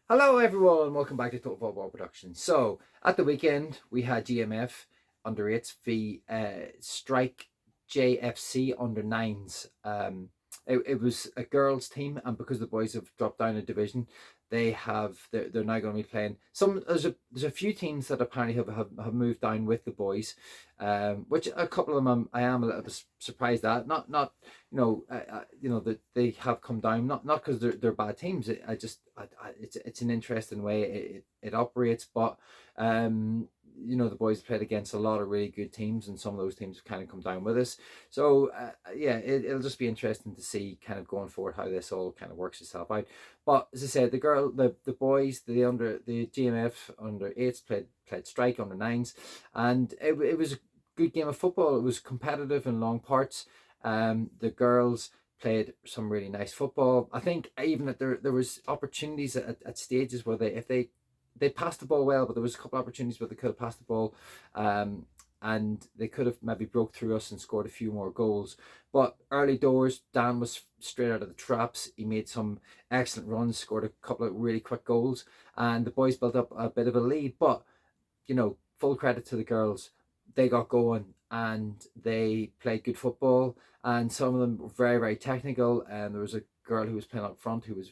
Hello everyone, welcome back to Total Football Production. So at the weekend we had GMF under 8s v Strike JFC under 9s. It was a girls team, and because the boys have dropped down a division, they're now going to be playing some. There's a few teams that apparently have moved down with the boys, which a couple of them I am a little bit surprised at. Not that they have come down, not because they're bad teams. It's an interesting way it operates, but the boys played against a lot of really good teams, and some of those teams have kind of come down with us. So yeah, it'll just be interesting to see kind of going forward how this all kind of works itself out. But as I said, the boys, the GMF under 8s played Strike under 9s, and it was a good game of football. It was competitive in long parts. The girls played some really nice football. I think even that there was opportunities at stages where they passed the ball well, but there was a couple of opportunities where they could have passed the ball, and they could have maybe broke through us and scored a few more goals. But early doors, Dan was straight out of the traps. He made some excellent runs, scored a couple of really quick goals, and the boys built up a bit of a lead. But full credit to the girls. They got going and they played good football, and some of them were very, very technical. And there was a girl who was playing up front who was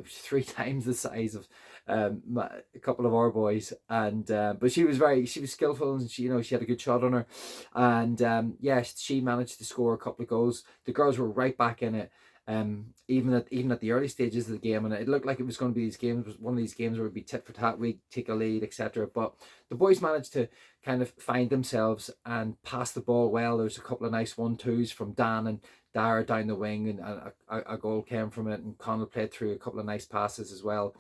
3 times the size of a couple of our boys, and but she was skillful, and she had a good shot on her, and yes, she managed to score a couple of goals. The girls were right back in it, even at the early stages of the game, and it looked like it was going to be one of these games where it'd be tit for tat, we'd take a lead, etc. But the boys managed to kind of find themselves and pass the ball well. There was a couple of nice 1-2s from Dan and Dara down the wing, and a goal came from it, and Connell played through a couple of nice passes as well,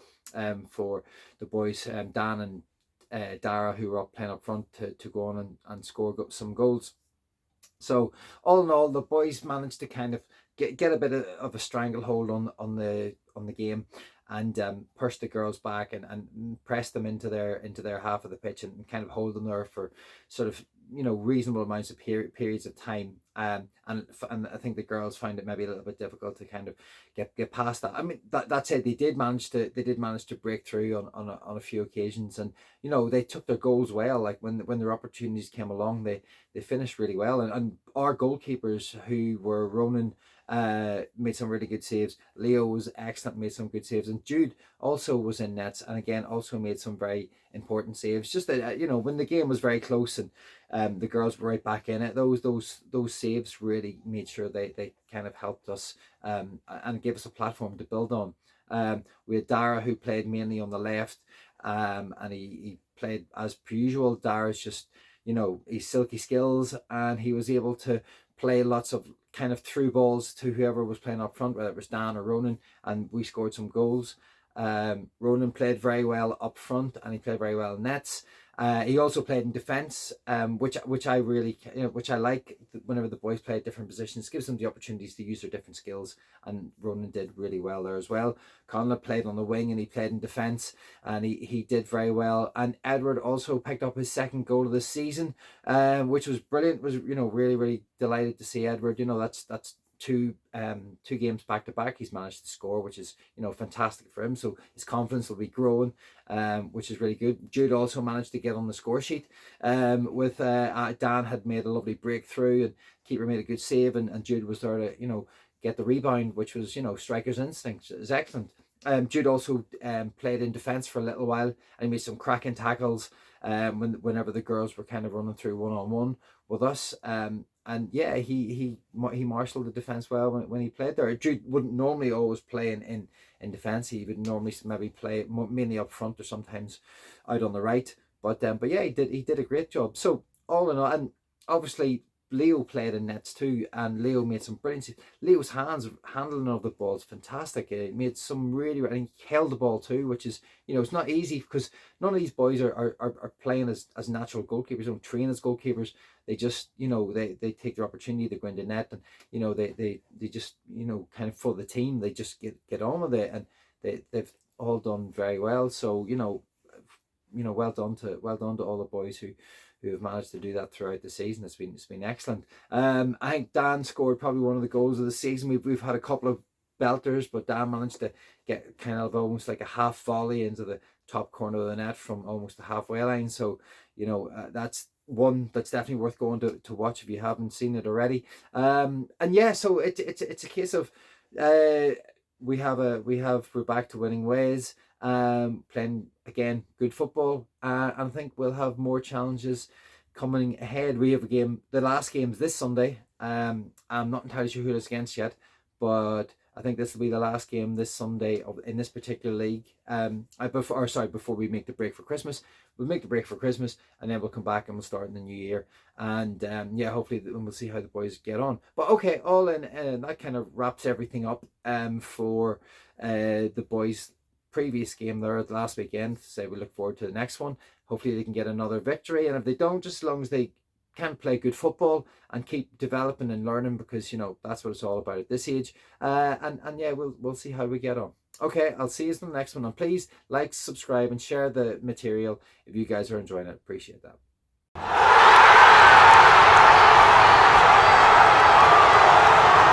for the boys, Dan and Dara, who were up playing up front, to go on and score some goals. So all in all, the boys managed to kind of get a bit of a stranglehold on the game, and push the girls back and press them into their half of the pitch, and kind of hold them there for sort of reasonable amounts of periods of time. And I think the girls found it maybe a little bit difficult to kind of get past that. I mean, that said, they did manage to break through on a few occasions, and they took their goals well. Like when their opportunities came along, they finished really well, and our goalkeepers, who were Ronan, made some really good saves. Leo was excellent, made some good saves, and Jude also was in nets, and again also made some very important saves. Just that when the game was very close, and the girls were right back in it, those saves really made sure they kind of helped us, and gave us a platform to build on. We had Dara, who played mainly on the left, and he played as per usual. Dara's just his silky skills, and he was able to play lots of kind of through balls to whoever was playing up front, whether it was Dan or Ronan, and we scored some goals. Ronan played very well up front, and he played very well in nets. He also played in defence, which I really, which I like. Whenever the boys play at different positions, gives them the opportunities to use their different skills, and Ronan did really well there as well. Conlon played on the wing, and he played in defence, and he did very well. And Edward also picked up his second goal of the season, which was brilliant. Was really, really delighted to see Edward. That's two games back to back he's managed to score, which is fantastic for him. So his confidence will be growing, which is really good. Jude also managed to get on the score sheet, with Dan had made a lovely breakthrough, and keeper made a good save, and Jude was there to get the rebound, which was striker's instinct. Is excellent. Jude also played in defence for a little while, and he made some cracking tackles, whenever the girls were kind of running through one-on-one with us. And yeah, he marshalled the defence well when he played there. Jude wouldn't normally always play in defence. He would normally maybe play mainly up front, or sometimes out on the right. But yeah, he did a great job. So all in all, and obviously Leo played in nets too, and Leo made some brilliant saves. Leo's handling of the ball is fantastic. He made some really, and he held the ball too, which is it's not easy, because none of these boys are playing as natural goalkeepers. They don't train as goalkeepers. They just they take their opportunity, they go into net, and they just kind of, for the team, they just get on with it, and they've all done very well. So well done to all the boys who have managed to do that throughout the season. It's been excellent. I think Dan scored probably one of the goals of the season. We've had a couple of belters, but Dan managed to get kind of almost like a half volley into the top corner of the net from almost the halfway line. So, that's one that's definitely worth going to watch if you haven't seen it already. And yeah, so it's a case of we're back to winning ways, playing again good football, and I think we'll have more challenges coming ahead. We have a game, the last game's this Sunday. I'm not entirely sure who it's against yet, but I think this will be the last game this Sunday in this particular league. Before we make the break for Christmas. We'll make the break for Christmas, and then we'll come back and we'll start in the new year. And yeah, hopefully we'll see how the boys get on. But okay, all in, that kind of wraps everything up for the boys' previous game there the last weekend. So we look forward to the next one. Hopefully they can get another victory, and if they don't, just as long as they can play good football and keep developing and learning, because that's what it's all about at this age. And yeah, we'll see how we get on. Okay, I'll see you in the next one, and please like, subscribe, and share the material if you guys are enjoying it. Appreciate that.